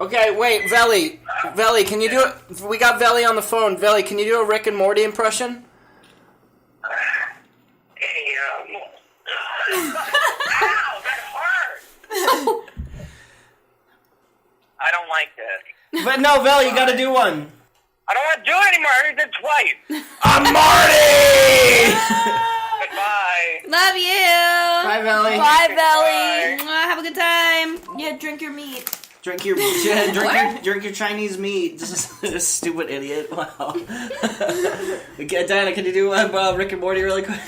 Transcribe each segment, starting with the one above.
Okay, wait, Veli. Veli, can you do it? We got Veli on the phone. Veli, can you do a Rick and Morty impression? Hey, ow, that hurt! I don't like this. But no, Veli, you gotta do one. I don't want to do it anymore. I already did twice. I'm Marty! Goodbye. Love you. Bye, Veli. Bye, Belly. Bye. Have a good time. Yeah, drink your meat. Drink your Chinese meat. This is this stupid idiot. Wow. Okay, Diana, can you do Rick and Morty really quick?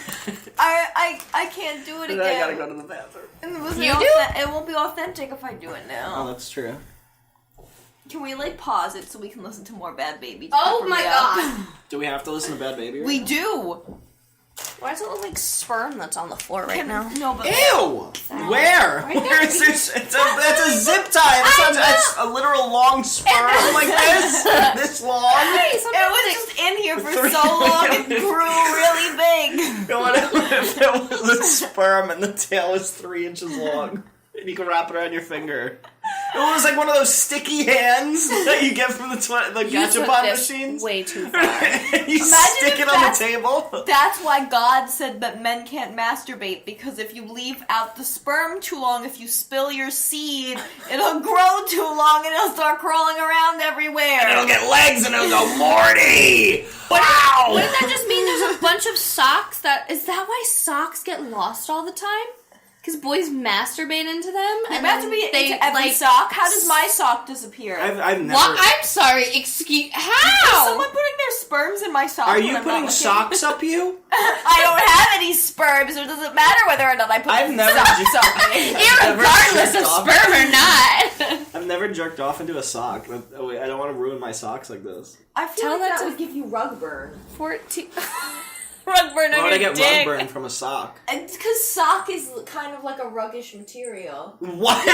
I can't do it again. I gotta go to the bathroom. It won't be authentic if I do it now. Oh, that's true. Can we pause it so we can listen to more Bad Baby? Oh my god. Do we have to listen to Bad Baby? We do. Why does it look like sperm that's on the floor right now? No, but Ew! Where? Where is this? That's a zip tie. That's a literal long sperm like this. This long. it was just in here for so long it grew really big. What if it was a sperm and the tail was 3 inches long? And you can wrap it around your finger. It was like one of those sticky hands that you get from the gachapon machines. Way too far. You stick it on the table. That's why God said that men can't masturbate, because if you leave out the sperm too long, if you spill your seed, it'll grow too long and it'll start crawling around everywhere. And it'll get legs and it'll go, Morty! Wow! Wouldn't that just mean there's a bunch of socks is that why socks get lost all the time? Because boys masturbate into them? They masturbate into every sock? How does my sock disappear? I've never... What? I'm sorry, how? Is someone putting their sperms in my sock? Are you putting socks up you? I don't have any sperms, so it doesn't matter whether or not I put socks up me. Irregardless of sperm or not. I've never jerked off into a sock. Oh, wait, I don't want to ruin my socks like this. I feel that would give you rug burn. 14... Rug burn on Why would I your get dick. rug burn from a sock? It's because sock is kind of like a ruggish material. What? a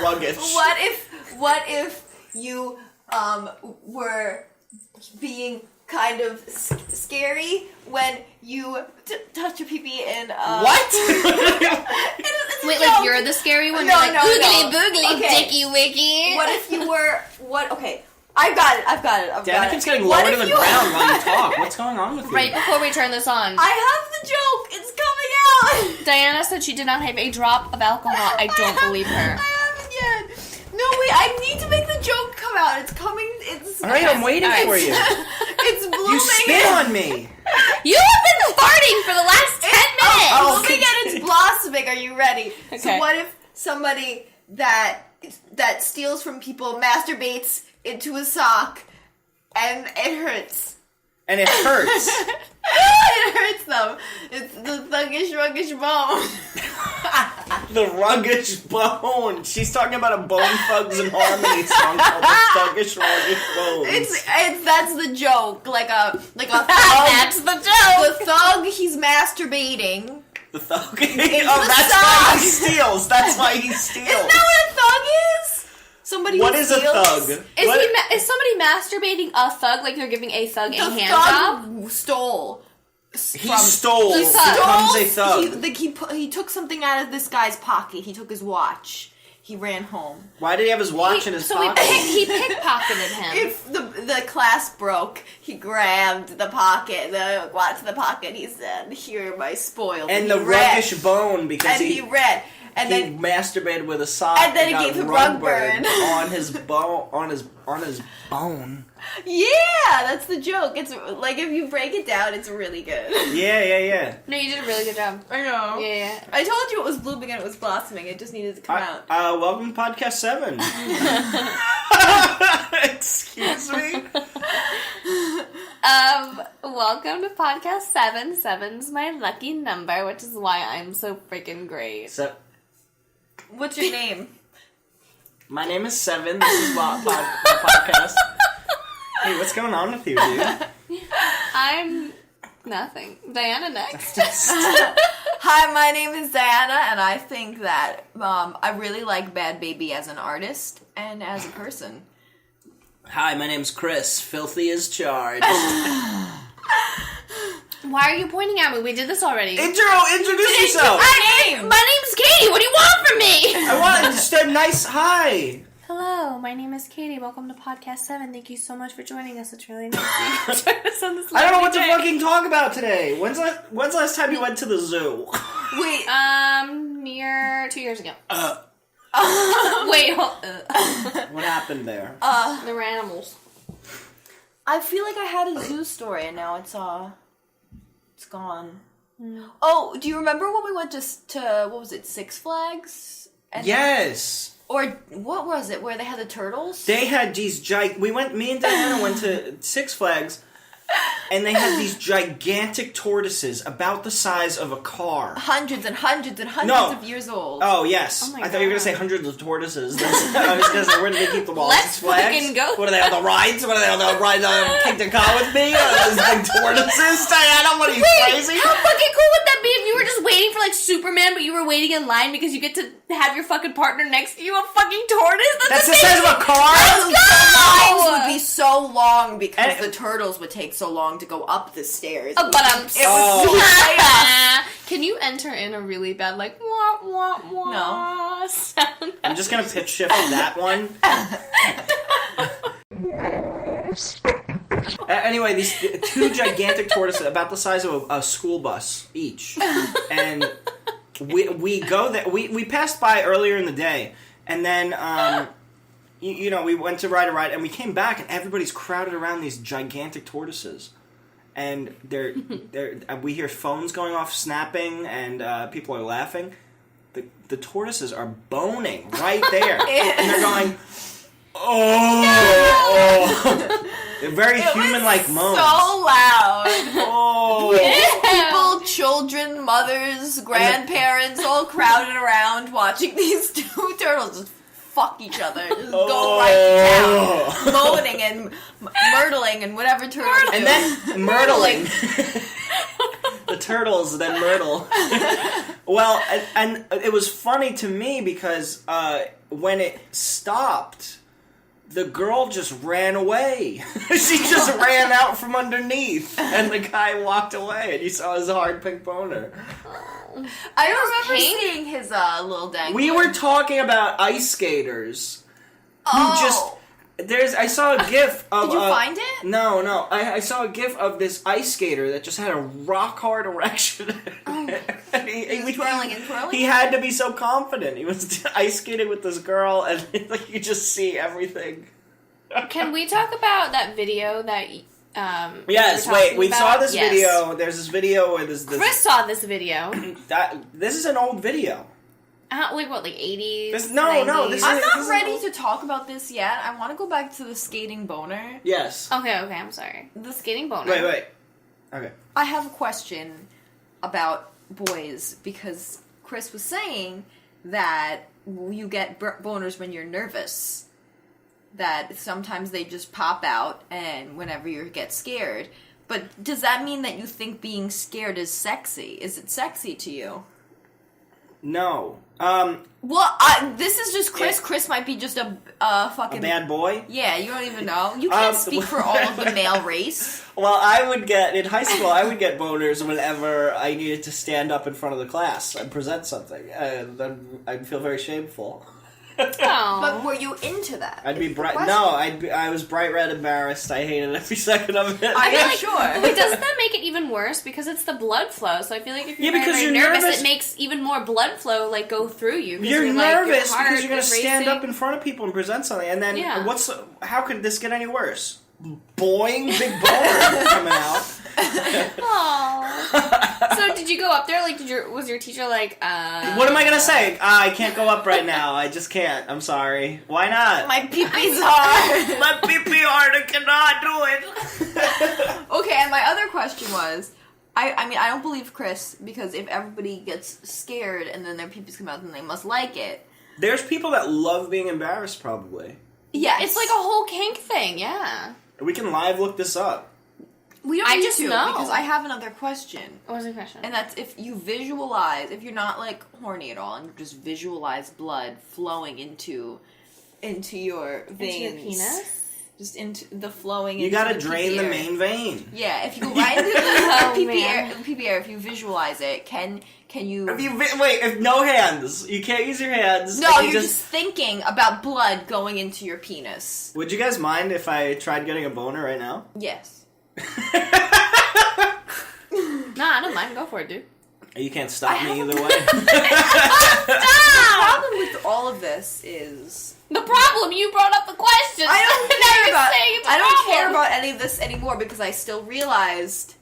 ruggish. What if you were being kind of scary when you touch your pee-pee in what? Wait, like you're the scary one? No, you're like, boogly boogly, okay. dicky wicky. What if you were okay. I've got it. Danikin's getting lower to the ground while you talk. What's going on with you? Right before we turn this on. I have the joke. It's coming out. Diana said she did not have a drop of alcohol. I don't believe her. I haven't yet. No, wait. I need to make the joke come out. It's coming. All right, I'm waiting for you. It's blooming. You spit on me. You have been farting for the last 10 minutes. Blooming and it's blossoming. Are you ready? Okay. So what if somebody that steals from people masturbates into a sock and it hurts? And it hurts. It hurts them. It's the ruggish bone. The ruggish bone. She's talking about a Bone Thugs and Harmony song called The Ruggish Bones. It's that's the joke. Like a thug. That's the joke. The thug, he's masturbating. The thug. That's why he steals. That's why he steals. Isn't that what a thug is? Somebody What who is a steals. thug? Is somebody masturbating a thug like they're giving a thug a The hand thug job? stole. He stole. He Becomes a thug. He took something out of this guy's pocket. He took his watch. He ran home. Why did he have his watch in his pocket? He pickpocketed him. If the class broke, he grabbed the pocket, the watch in the pocket. He said, "Here are my spoils." And the ruggish bone because he read. And he then masturbated with a sock and then he got gave him rug burn on his bone. On his bone. Yeah, that's the joke. It's like if you break it down, it's really good. Yeah. No, you did a really good job. I know. Yeah. I told you it was blooming and it was blossoming. It just needed to come out. Welcome to Podcast 7. Excuse me. Welcome to Podcast 7. 7's my lucky number, which is why I'm so freaking great. What's your name? My name is 7. This is my podcast. Hey, what's going on with you, dude? I'm nothing. Diana next. Hi, my name is Diana, and I think that I really like Bad Baby as an artist and as a person. Hi, my name's Chris. Filthy as charged. Why are you pointing at me? We did this already. Introduce yourself. My name's Katie. What do you want from me? I want just a nice hi. Hello, my name is Katie. Welcome to Podcast 7. Thank you so much for joining us. It's really nice to join us on this I don't know what to lovely day. fucking talk about today. When's the last time you went to the zoo? Wait. Near 2 years ago. Wait. What happened there? There were animals. I feel like I had a zoo story and now it's gone. Oh, do you remember when we went to what was it, Six Flags? And Yes. Or what was it? Where they had the turtles? They had these me and Diana went to Six Flags, and they had these gigantic tortoises about the size of a car. Hundreds and hundreds and hundreds of years old. Oh, yes. Oh my I thought you were going to say hundreds of tortoises. I was going to say, where do they keep them all? Let's Six Flags? fucking go. What are they on the rides? What are they on the rides on Kingdom Come with me? Those big tortoises? Diana, what are you, crazy? How fucking cool would that be if you were just waiting for, like, Superman, but you were waiting in line because you get to have your fucking partner next to you, a fucking tortoise? That's the size of a car? The lines would be so long because the turtles would take so long to go up the stairs. But I'm It was so Can you enter in a really bad, like, wah, wah, wah No. sound? I'm just going to pitch shift that one. Anyway, these two gigantic tortoises about the size of a school bus each. And we go there. We passed by earlier in the day, and then we went to ride a ride, and we came back, and everybody's crowded around these gigantic tortoises, and they're we hear phones going off, snapping, and people are laughing. The tortoises are boning right there, and they're going, oh. They're very human-like moans. so loud. Oh. People, children, mothers, grandparents, all crowded around watching these two turtles just fuck each other. Just go right to town. Moaning and myrtling and whatever turtles do. And then myrtling. The turtles, then myrtle. Well, and it was funny to me because when it stopped, the girl just ran away. She just ran out from underneath, and the guy walked away, and you saw his hard pink boner. I remember seeing his little dangler. We were talking about ice skaters who I saw a gif of... Did you find it? No. I saw a gif of this ice skater that just had a rock-hard erection. And he was twirling and twirling? He had to be so confident. He was ice skating with this girl, and like you just see everything. Can we talk about that video that... Yes, we saw this video. There's this video where this Chris saw this video. This is an old video. Like 80s? No, 90s? this I'm is not ready to talk about this yet. I want to go back to the skating boner. Yes. Okay, I'm sorry. The skating boner. Wait. Okay. I have a question about boys because Chris was saying that you get boners when you're nervous. That sometimes they just pop out and whenever you get scared. But does that mean that you think being scared is sexy? Is it sexy to you? No. Well, this is just Chris. Yeah. Chris might be just a fucking... A bad boy? Yeah, you don't even know. You can't speak for all of the male race. Well, in high school, I would get boners whenever I needed to stand up in front of the class and present something. And then I'd feel very shameful. Oh. But were you into that? I'd be bright. No, I was bright red embarrassed. I hated every second of it. I'm not like, sure. But doesn't that make it even worse? Because it's the blood flow. So I feel like if you're because very you're nervous, nervous, it makes even more blood flow like go through you. You're nervous your heart because you're going to is stand racing. up in front of people and present something, and then Yeah. how could this get any worse? Boing, big boner coming out. Aww. So did you go up there? Like, was your teacher like? What am I gonna say? I can't go up right now. I just can't. I'm sorry. Why not? My pee-pee's hard. My pee-pee hard. I cannot do it. Okay, and my other question was, I mean, I don't believe Chris, because if everybody gets scared and then their pee-pees come out, then they must like it. There's people that love being embarrassed, probably. Yes. It's like a whole kink thing. Yeah. We can live look this up. We don't I need just to, know. because I have another question. What was the question? And that's if you visualize, if you're not like horny at all, and you just visualize blood flowing into your veins. Into your penis? just into the flowing. You into gotta the drain PB the area. main vein. Yeah, if you go right into the PB area, if you visualize it, can you? If no hands, you can't use your hands. No, and you're just thinking about blood going into your penis. Would you guys mind if I tried getting a boner right now? Yes. Nah, I don't mind. Go for it, dude. You can't stop me either way. The problem with all of this is The problem, you brought up the question. I don't care about any of this anymore because I still realized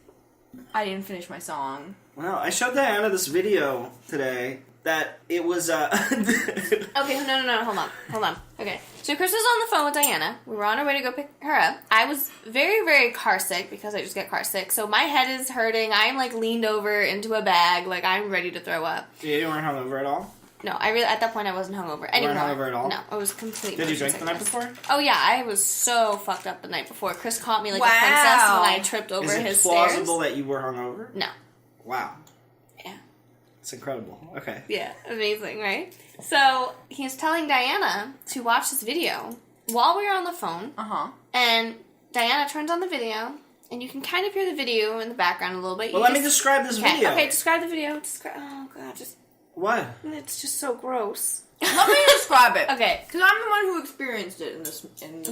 I didn't finish my song. Well, I showed Diana this video today that it was Okay, no, hold on. Okay, so Chris was on the phone with Diana. We were on our way to go pick her up. I was very, very car sick because I just get car sick. So my head is hurting. I'm like leaned over into a bag, like I'm ready to throw up. Yeah, you weren't hungover at all? No, at that point I wasn't hungover anymore. You weren't hungover at all? No, I was completely. Did you drink the night before? Oh yeah, I was so fucked up the night before. Chris caught me like Wow. a princess when I tripped over Is it his plausible stairs. that you were hungover? No. Wow. Yeah. It's incredible. Okay. Yeah, amazing, right? So he's telling Diana to watch this video while we were on the phone, and Diana turns on the video, and you can kind of hear the video in the background a little bit. Well, let me describe this video. Okay, describe the video. Oh god, What? it's just so gross. Let me describe it. Okay. Because I'm the one who experienced it in this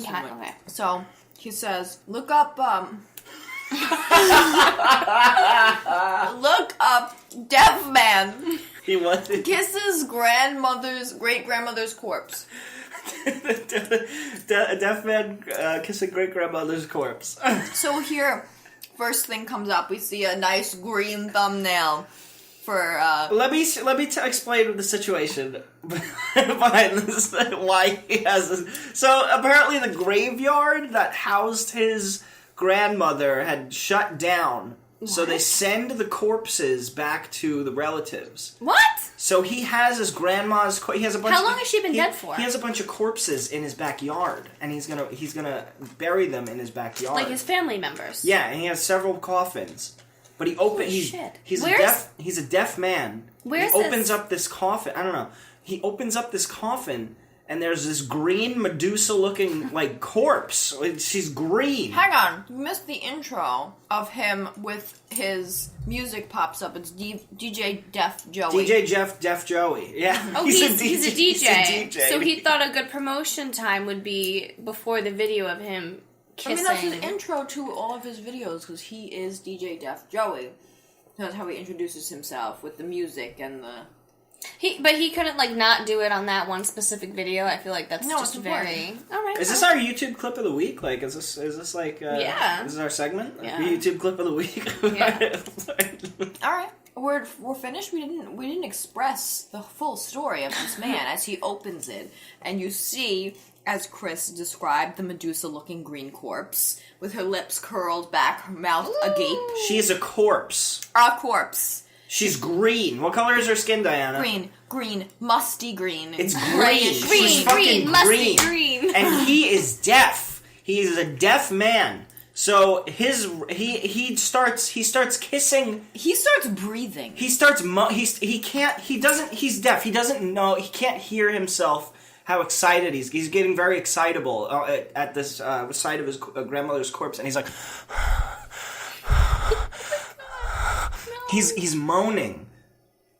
moment. Okay. So he says, look up deaf man He was kisses great grandmother's corpse. A deaf man kissing great grandmother's corpse. So here, first thing comes up, we see a nice green thumbnail for Let me explain the situation behind this. Why he has this. So apparently, the graveyard that housed his grandmother had shut down. What? So they send the corpses back to the relatives. What? So he has his grandma's. He has a bunch. How long has she been dead for? He has a bunch of corpses in his backyard, and he's gonna bury them in his backyard. Like his family members. Yeah, and he has several coffins. But he he's a deaf man. Where's he opens up this coffin. I don't know. He opens up this coffin, and there's this green Medusa-looking like corpse. She's green. Hang on, you missed the intro of him with his music pops up. It's DJ Deaf Joey. DJ Deaf Joey. Yeah. Oh, he's a DJ. He's a DJ. So he thought a good promotion time would be before the video of him kissing. I mean, that's his intro to all of his videos, because he is DJ Deaf Joey. That's how he introduces himself, with the music and the... But he couldn't, like, not do it on that one specific video. I feel like that's just very... Alright. Is this our YouTube clip of the week? Like, is this like... Yeah. This is our segment? Yeah. The YouTube clip of the week? Yeah. Alright. We're finished. We didn't express the full story of this man as he opens it. And you see, as Chris described, the Medusa-looking green corpse, with her lips curled back, her mouth agape. She is a corpse. A corpse. She's green. What color is her skin, Diana? Green, musty green. It's green. She's fucking musty green. And he is deaf. He is a deaf man. So he starts kissing. He starts breathing. He's deaf. He doesn't know. He can't hear himself. How excited he's getting very excitable at this sight of his grandmother's corpse, and he's like. He's moaning,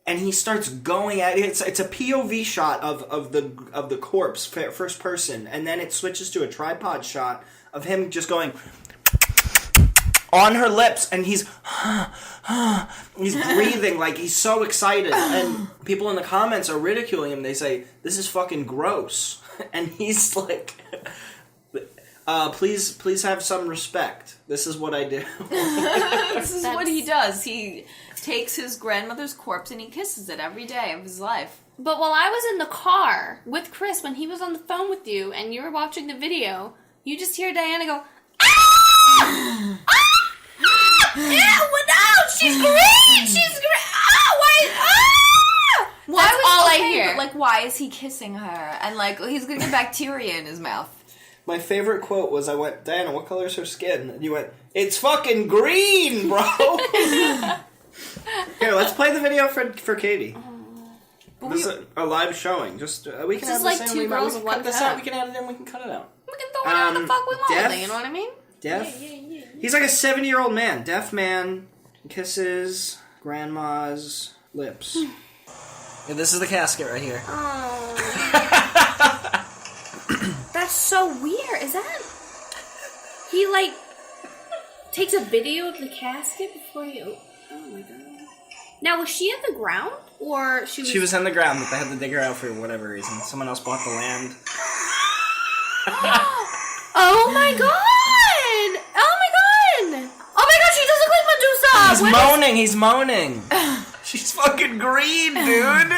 and he starts going at it. It's a POV shot of the corpse, first person, and then it switches to a tripod shot of him just going on her lips, and he's breathing like he's so excited, and people in the comments are ridiculing him. They say, "This is fucking gross," and he's like. Please have some respect. This is what I do. This is what he does. He takes his grandmother's corpse and he kisses it every day of his life. But while I was in the car with Chris, when he was on the phone with you and you were watching the video, you just hear Diana go, ah! Ah! Yeah, well, no, she's green! She's green! Ah, why? Ah! That's all I hear. But, like, why is he kissing her? And, like, he's gonna get bacteria in his mouth. My favorite quote was, I went, Diana, what color is her skin? And you went, it's fucking green, bro! Here, let's play the video for Katie. This is a live showing. Just we can This have is the like same. two girls we in can cut one this cup. out. We can add it in. We can cut it out. We can throw whatever the fuck we want deaf? with it, you know what I mean? Deaf? Yeah. He's like a 70-year-old man. Deaf man. Kisses grandma's lips. Yeah, this is the casket right here. Oh. That's so weird. Is that... He, like, takes a video of the casket before he... Oh my god. Now, was she at the ground? Or she was... She was in the ground, but they had to dig her out for whatever reason. Someone else bought the land. Oh my god! Oh my god! Oh my god, she does look like Medusa! He's What moaning, he's moaning. She's fucking green, dude.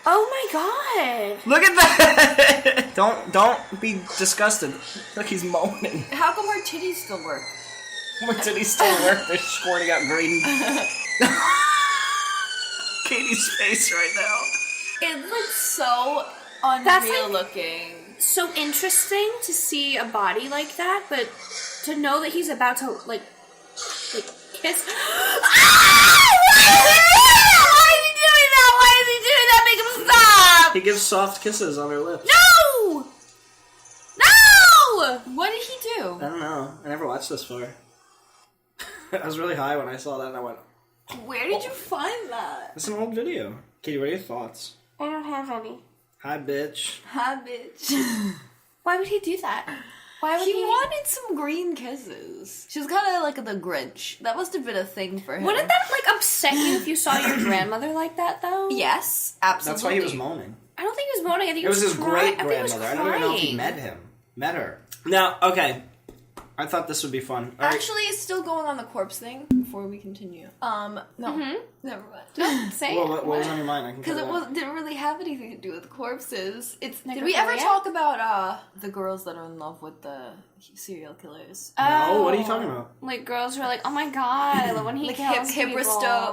Oh my god! Look at that. Don't be disgusted. Look, he's moaning. How come her titties still work? What did he still work? They're squirting out green. Katie's face right now. It looks so unreal That's like- looking. So interesting to see a body like that, but to know that he's about to, like kiss... Ah! Why is he doing that? Why is he doing that? Make him stop! He gives soft kisses on her lips. No! No! What did he do? I don't know. I never watched this far. I was really high when I saw that and I went, Where did you find that? it's an old video. Katie, what are your thoughts? I don't have any. Hi, bitch. Hi, bitch. Why would he do that? Why would He he... wanted some green kisses. She was kind of like the Grinch. That must have been a thing for him. Wouldn't that, like, upset you if you saw your grandmother like that, though? Yes, absolutely. That's why he was moaning. I don't think he was moaning. I think It was his crying. great grandmother. I don't even know if he met her. Now, okay. I thought this would be fun. All right. Actually, it's still going on the corpse thing before we continue. No. Never mind. Say Well, it. what was on your mind? I can Because cut it out. didn't really have anything to do with corpses. Did we Necrophilia? ever talk about the girls that are in love with the serial killers? No, what are you talking about? Like, girls who are like, oh my god, I love when he Like kills people.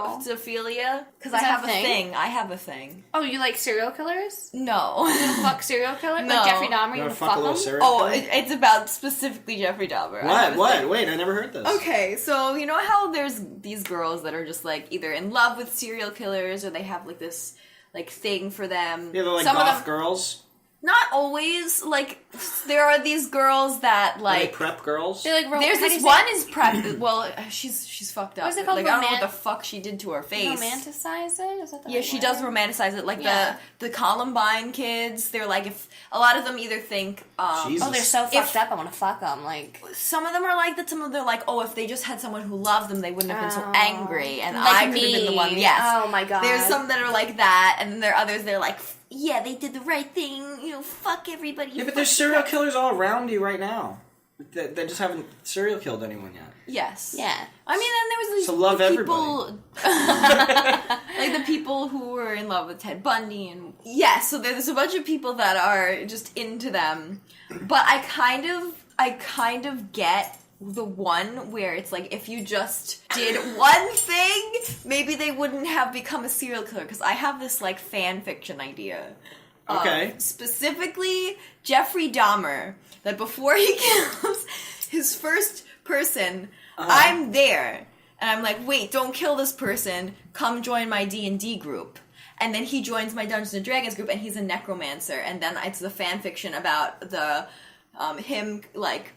hybristophilia? Because I Is that have a thing? a thing. I have a thing. Oh, you like serial killers? No. Fuck serial killers? No. Like Jeffrey Dahmer, You you wanna would fuck fuck a little them? serial Oh, killer? it's about specifically Jeffrey Dahmer. I have What? a thing. Wait, I never heard this. Okay, so you know how there's these girls that are just like either in love with serial killers or they have like this like thing for them. Yeah, they're like Some of goth them, girls. not always. Like there are these girls that Are they like. prep girls. They're like, There's how do this you one say is prep. Well, she's fucked up. What is it called? Like I don't know what the fuck she did to her face. romanticize it? Is that the Yeah, right she word? does romanticize it. Like Yeah. the Columbine kids, they're like if a lot of them either think Jesus. Oh, they're so If- fucked up, I want to fuck them. Like, some of them are like that. Some of them are like, oh, if they just had someone who loved them, they wouldn't have been so angry, and like I could have been the me. one. Yes. Oh my god. There's some that are like that, and then there are others. They're like, yeah, they did the right thing. You know, fuck everybody. Yeah, but there's serial killers all around you right now. They just haven't serial killed anyone yet. Yes. Yeah. I mean, and there was these So love people, like the people who were in love with Ted Bundy, and yes, so there's a bunch of people that are just into them. But I kind of get the one where it's like if you just did one thing, maybe they wouldn't have become a serial killer. Because I have this like fan fiction idea. Okay. Specifically, Jeffrey Dahmer. That before he kills his first person, I'm there. And I'm like, wait, don't kill this person. Come join my D&D group. And then he joins my Dungeons & Dragons group, and he's a necromancer. And then it's the fan fiction about the him, like,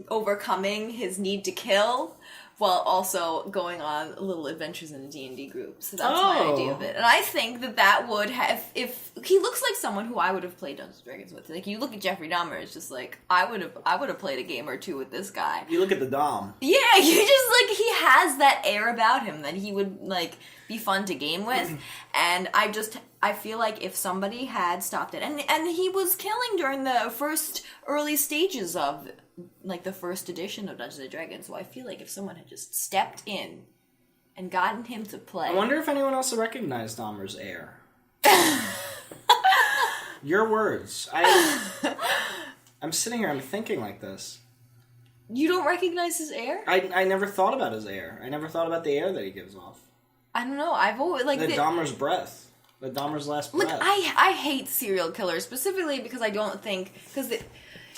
overcoming his need to kill while also going on little adventures in a D&D group. So that's my Oh. idea of it. And I think that would have, if he looks like someone who I would have played Dungeons & Dragons with. Like, you look at Jeffrey Dahmer, it's just like, I would have played a game or two with this guy. You look at the Dom. Yeah, you just, like, he has that air about him that he would, like, be fun to game with. And I feel like if somebody had stopped it, and he was killing during the first early stages of, like, the first edition of Dungeons & Dragons, so I feel like if someone had just stepped in and gotten him to play... I wonder if anyone else recognized Dahmer's air. Your words. I'm sitting here, I'm thinking like this. You don't recognize his air? I never thought about his air. I never thought about the air that he gives off. I don't know, I've always, like... The Dahmer's breath. The Dahmer's last Look, breath. I hate serial killers, specifically because I don't think... Because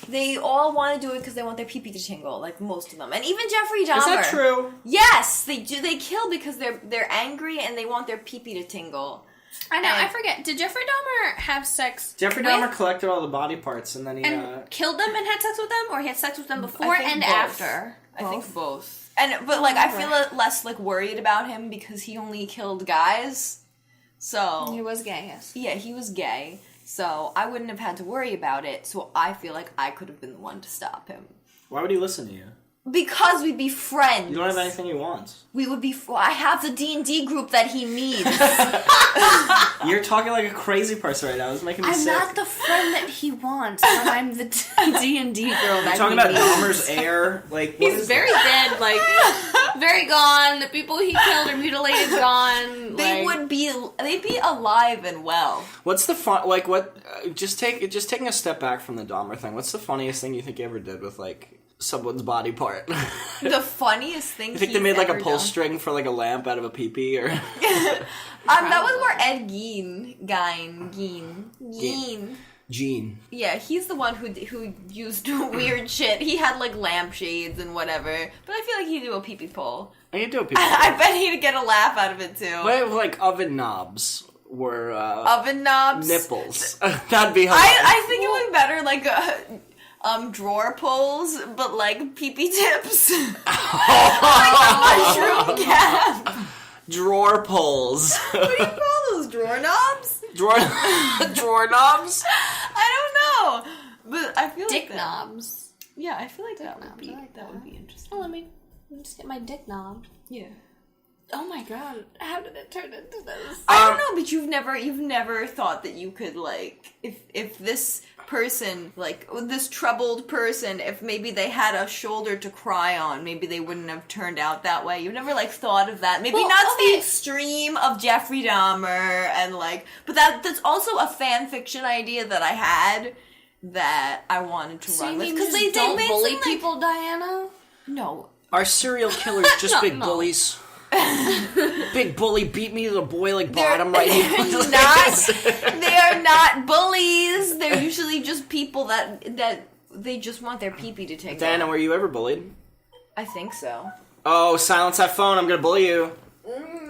they all want to do it because they want their pee-pee to tingle, like most of them. And even Jeffrey Dahmer. Is that true? Yes, they do. They kill because they're angry and they want their pee-pee to tingle. I know. And- I forget. Did Jeffrey Dahmer have sex? Jeffrey Dahmer collected all the body parts, and then he and killed them and had sex with them, or he had sex with them before think and both. after? I think both. But like, I feel less like worried about him because he only killed guys. So He was gay, yes. yeah, he was gay. So I wouldn't have had to worry about it. So I feel like I could have been the one to stop him Why would he listen to you? because we'd be friends. You don't have anything he wants. We would be. I have the D&D group that he needs. You're talking like a crazy person right now. It's making me I'm sick. not the friend that he wants, but I'm the D&D girl that You're talking he about needs. Dahmer's heir. Like, what He's is very dead, like, very gone. The people he killed or mutilated gone. They like, would be. They'd be alive and well. What's the fun? Like, what? Just taking a step back from the Dahmer thing. What's the funniest thing you think you ever did with like someone's body part? The funniest thing. You think they made like a pull string for like a lamp out of a peepee, or? That was more Ed Gein. Gene. Yeah, he's the one who used weird shit. He had like lampshades and whatever. But I feel like he'd do a pee-pee pull. I can do a peepee. I bet he'd get a laugh out of it too. But like oven knobs were Oven knobs. nipples. That'd be hilarious. I think it would be better like drawer pulls, but like pee-pee tips. Like a mushroom cap. Drawer pulls. What do you call those? Drawer knobs? Drawer knobs. I don't know, but I feel dick like knobs. Yeah, I feel like that would knobs, be I like that that. would be interesting. Oh, let me just get my dick knob. Yeah. Oh my god, how did it turn into this? I don't know, but you've never thought that you could like if this person like this troubled person, if maybe they had a shoulder to cry on, maybe they wouldn't have turned out that way. You've never like thought of that. Maybe Well, not to the okay. extreme of Jeffrey Dahmer and like, but that's also a fan fiction idea that I had that I wanted to So run you with mean because just they don't made bully some, like, people, Diana? No. Are serial killers just big bullies? Big bully beat me to the boiling bottom right here. They are not bullies. They're usually just people that they just want their pee-pee to take Diana, off. were you ever bullied? I think so. Oh, silence that phone. I'm gonna bully you.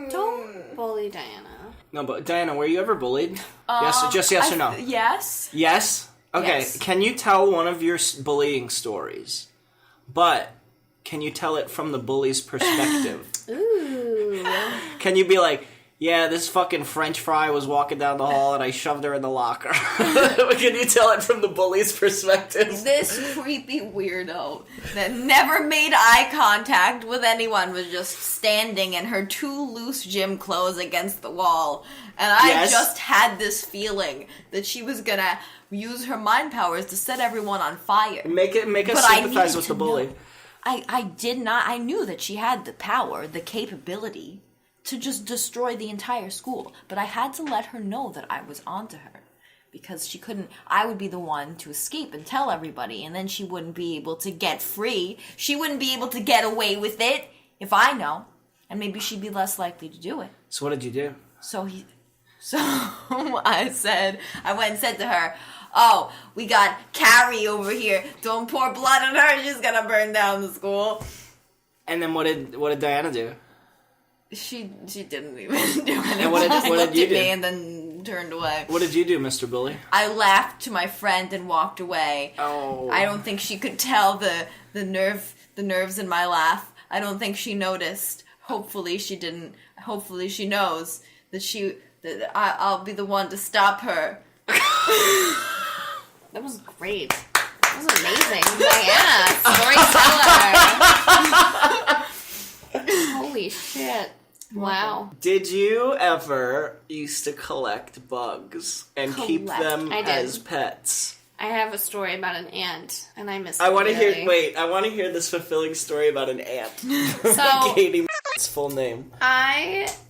Don't bully Diana. No, but Diana, were you ever bullied? Yes, just yes or no? Yes. Yes? Okay, Yes. Can you tell one of your bullying stories? But can you tell it from the bully's perspective? Ooh. Can you be like, yeah, this fucking French fry was walking down the hall and I shoved her in the locker? Can you tell it from the bully's perspective? This creepy weirdo that never made eye contact with anyone was just standing in her too loose gym clothes against the wall. And I Yes. just had this feeling that she was gonna use her mind powers to set everyone on fire. Make us But I sympathize needed with the to bully. know. I did not. I knew that she had the power, the capability to just destroy the entire school. But I had to let her know that I was onto her. Because she couldn't, I would be the one to escape and tell everybody. And then she wouldn't be able to get free. She wouldn't be able to get away with it if I know. And maybe she'd be less likely to do it. So what did you do? So I went and said to her, oh, we got Carrie over here. Don't pour blood on her. She's gonna burn down the school. And then what did Diana do? She didn't even do anything. And what did She you looked at do? me and then turned away. What did you do, Mr. Bully? I laughed to my friend and walked away. Oh. I don't think she could tell the nerves in my laugh. I don't think she noticed. Hopefully she didn't. Hopefully she knows that I'll be the one to stop her. That was great. That was amazing. Diana, storyteller. Holy shit. Wow. Did you ever used to collect bugs and keep Collect. them I did. as pets? I have a story about an ant, and I miss it. I want to really. hear. Wait, I want to hear this fulfilling story about an ant. So- Katie, full name.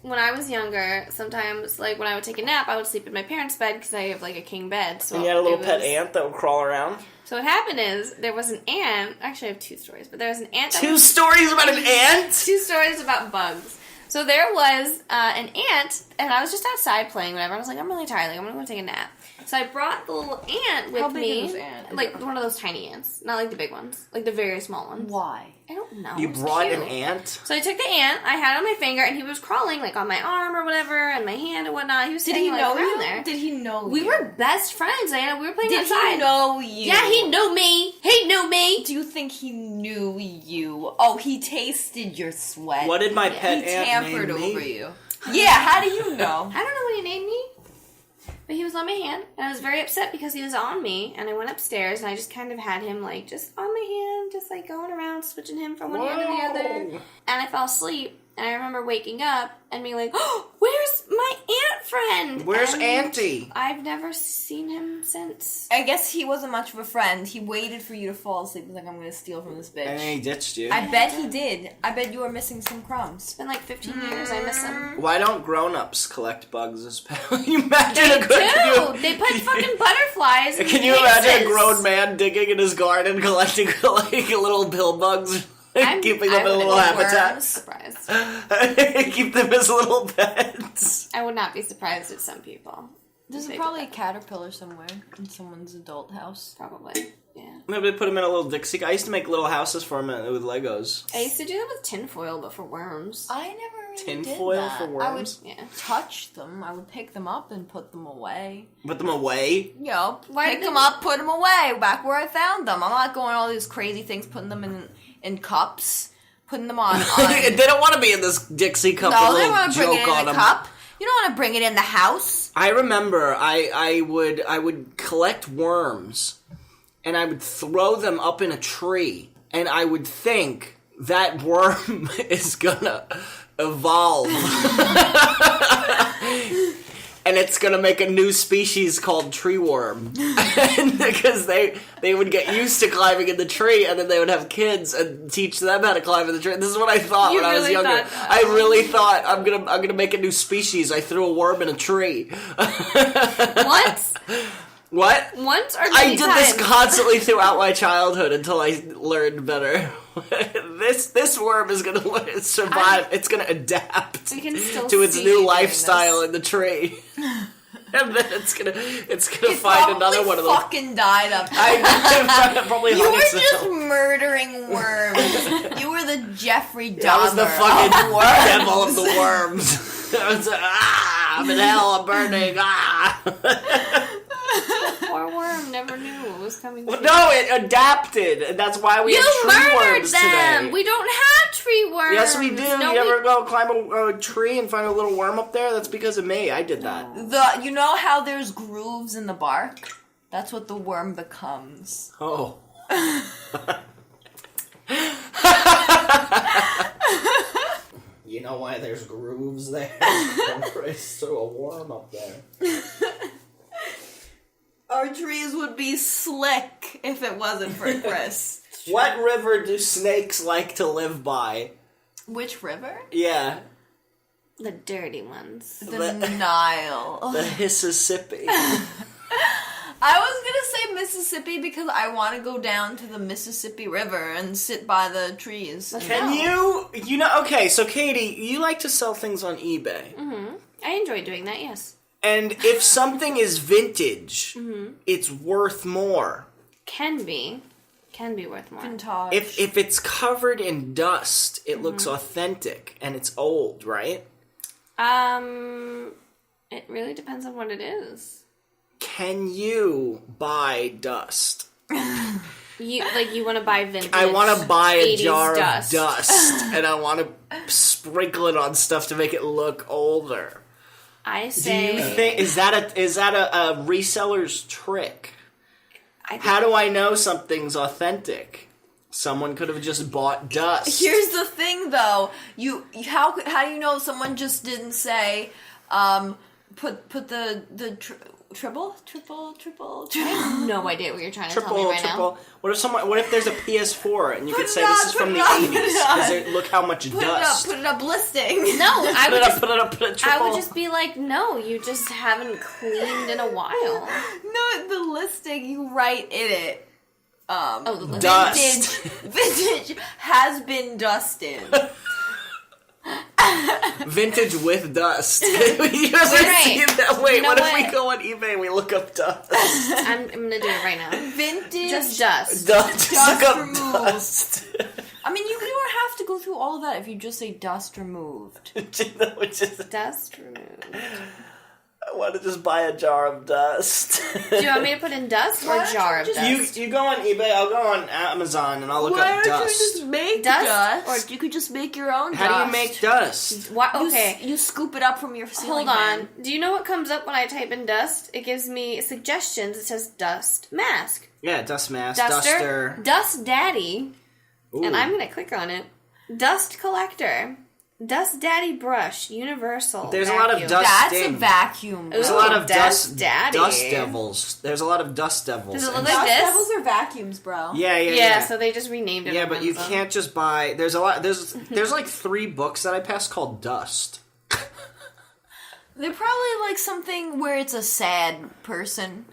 When I was younger, sometimes, like, when I would take a nap, I would sleep in my parents' bed because I have, like, a king bed. So And you had a little it pet was- ant that would crawl around. So what happened is, there was an ant. Actually, I have two stories, but there was an ant that Two was... stories about an ant. Two stories about bugs. So there was an ant, and I was just outside playing, whatever. I was like, I'm really tired. Like, I'm gonna go take a nap. So I brought the little ant with How big me. is this ant? Like one of those tiny ants. Not like the big ones. Like the very small ones. Why? I don't know. You It's brought cute. an ant? So I took the ant, I had it on my finger, and he was crawling like on my arm or whatever, and my hand and whatnot. He was Did staying he like, know around you? there. Did he know We you? were best friends, Anna. We were playing Did outside. he know you? Yeah, he knew me. He knew me. Do you think he knew you? Oh, he tasted your sweat. What did my Yeah, pet He ant tampered name me? over you. Yeah, how do you know? I don't know what he named me, but he was on my hand, and I was very upset because he was on me, and I went upstairs, and I just kind of had him, like, just on my hand, just, like, going around, switching him from one hand to the other, and I fell asleep, and I remember waking up and being like, oh, where's my ant friend? Where's And Auntie? I've never seen him since. I guess he wasn't much of a friend. He waited for you to fall asleep. He was like, I'm going to steal from this bitch. And he ditched you. I bet he did. I bet you were missing some crumbs. It's been like 15 years, I miss him. Why don't grown-ups collect bugs as pets? Can you imagine They a good... do! They put fucking butterflies in Can you cases. imagine a grown man digging in his garden collecting like little pill bugs and keeping them in I little would be habitats? surprised. Keep them as little pets. I would not be surprised at some people. There's They probably a do that. caterpillar somewhere in someone's adult house. Probably, yeah. Maybe put them in a little Dixie. I used to make little houses for them with Legos. I used to do that with tinfoil, but for worms. I never really Tin did foil that. for I would worms? Yeah. touch them. I would pick them up and put them away. Put them away. You know, Why pick did them they- up, put them away, back where I found them. I'm not going all these crazy things, putting them in cups, putting them on. They don't want to be in this Dixie cup No, with a they little want to bring joke it on in a them. cup. You don't want to bring it in the house. I remember I would collect worms and I would throw them up in a tree and I would think that worm is gonna evolve and it's gonna make a new species called tree worm. And because they would get used to climbing in the tree and then they would have kids and teach them how to climb in the tree. This is what I thought You when I was really younger. thought that. I really thought I'm gonna make a new species. I threw a worm in a tree. Once? What? Once or I many did times? this constantly throughout my childhood until I learned better. This worm is gonna survive. It's gonna adapt We can still to its see you new doing lifestyle this. in the tree, and then it's gonna It find another one of them. fucking died up there. I probably You hung were itself. just murdering worms. You were the Jeffrey Dahmer That was the fucking of worms. devil of the worms. I was like, I'm in hell. I'm burning. Poor worm never knew what was coming. Well, to no, it adapted, and that's why we you have tree murdered worms them. today. We don't have tree worms. Yes, we do. No, you ever go climb a tree and find a little worm up there? That's because of me. I did that. You know how there's grooves in the bark? That's what the worm becomes. Oh. You know why there's grooves there? Chris threw a worm up there. Our trees would be slick if it wasn't for Chris. What river do snakes like to live by? Which river? Yeah, the dirty ones. The Nile. the Mississippi. I was gonna say Mississippi because I want to go down to the Mississippi River and sit by the trees. Can you know, okay, so Katie, you like to sell things on eBay. Mm-hmm. I enjoy doing that, yes. And if something is vintage, it's worth more. Can be worth more. Vintage. If it's covered in dust, it looks authentic and it's old, right? It really depends on what it is. Can you buy dust? You want to buy vintage. I want to buy a 80s jar dust. of dust and I want to sprinkle it on stuff to make it look older. I Do say. you think is that a reseller's trick? I think How do I know something's authentic? Someone could have just bought dust. Here's the thing, though. How do you know someone just didn't say, put the triple? I have no idea what you're trying to tell me right now. What if there's a PS4 and you Put could it say on, this is put from it the on, 80s? put it on. Is it, look how much dust. Put it up listing. No, I would just. Put it up, put a triple. I would just be like, no, you just haven't cleaned in a while. No, the listing you write in it. Oh, the Dust. Vintage has been dusted. Vintage with dust. You haven't Right. seen that. Wait, You know what if what? we go on eBay and we look up dust? I'm gonna do it right now. Vintage. Just dust. Just Dust look up removed. dust. I mean, you don't have to go through all of that if you just say dust removed. Dust removed. I want to just buy a jar of dust. Do you want me to put in dust or Why don't jar you of just- dust? You go on eBay, I'll go on Amazon, and I'll look Why up don't dust. you just make Dust? dust? Or you could just make your own dust. How do you make dust? Why, You okay. you scoop it up from your ceiling Hold on. fan. Do you know what comes up when I type in dust? It gives me suggestions. It says dust mask. Yeah, dust mask, Duster. duster. Dust daddy. Ooh. And I'm going to click on it. Dust collector. Dust daddy brush. Universal. There's a lot of vacuum. dust. That's Dusting. a vacuum. There's a Ooh, lot of dust daddy. dust devils. There's a lot of dust devils. Does it look And- like Dust this? devils are vacuums, bro. Yeah, Yeah, so they just renamed it. Yeah, on but you Amazon. can't just buy. There's a lot. There's like 3 books that I passed called Dust. They're probably like something where it's a sad person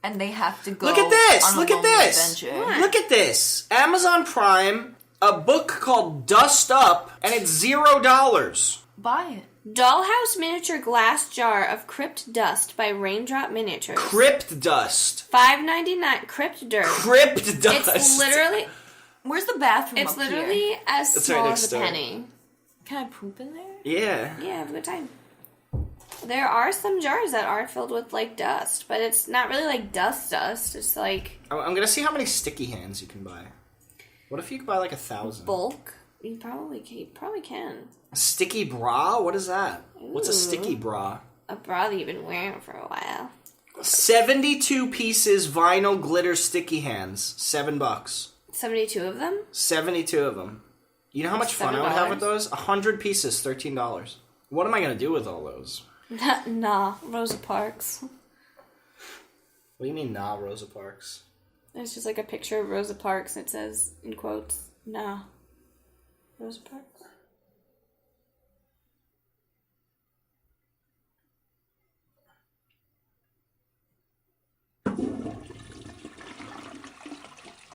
and they have to go Look at this! on a Look at lonely this! adventure. What? Look at this! Amazon Prime, a book called Dust Up, and it's $0. Buy it. Dollhouse miniature glass jar of crypt dust by Raindrop Miniatures. Crypt Dust. $5.99. Crypt dirt. Crypt Dust. It's literally. Where's the bathroom It's up literally here? as It's small right as next a door. penny. Can I poop in there? Yeah. Yeah, have a good time. There are some jars that are filled with like dust, but it's not really like dust. It's like I'm gonna see how many sticky hands you can buy. What if you could buy like 1,000? bulk. You probably can. A sticky bra? What is that? What's a Ooh. sticky bra? A bra that you've been wearing for a while. 72 pieces vinyl glitter sticky hands. $7. 72 of them? 72 of them. You know how much fun I would have with those? 100 pieces, $13. What am I gonna do with all those? Nah, Rosa Parks. What do you mean, nah, Rosa Parks? It's just like a picture of Rosa Parks and it says, in quotes, nah. Rosa Parks.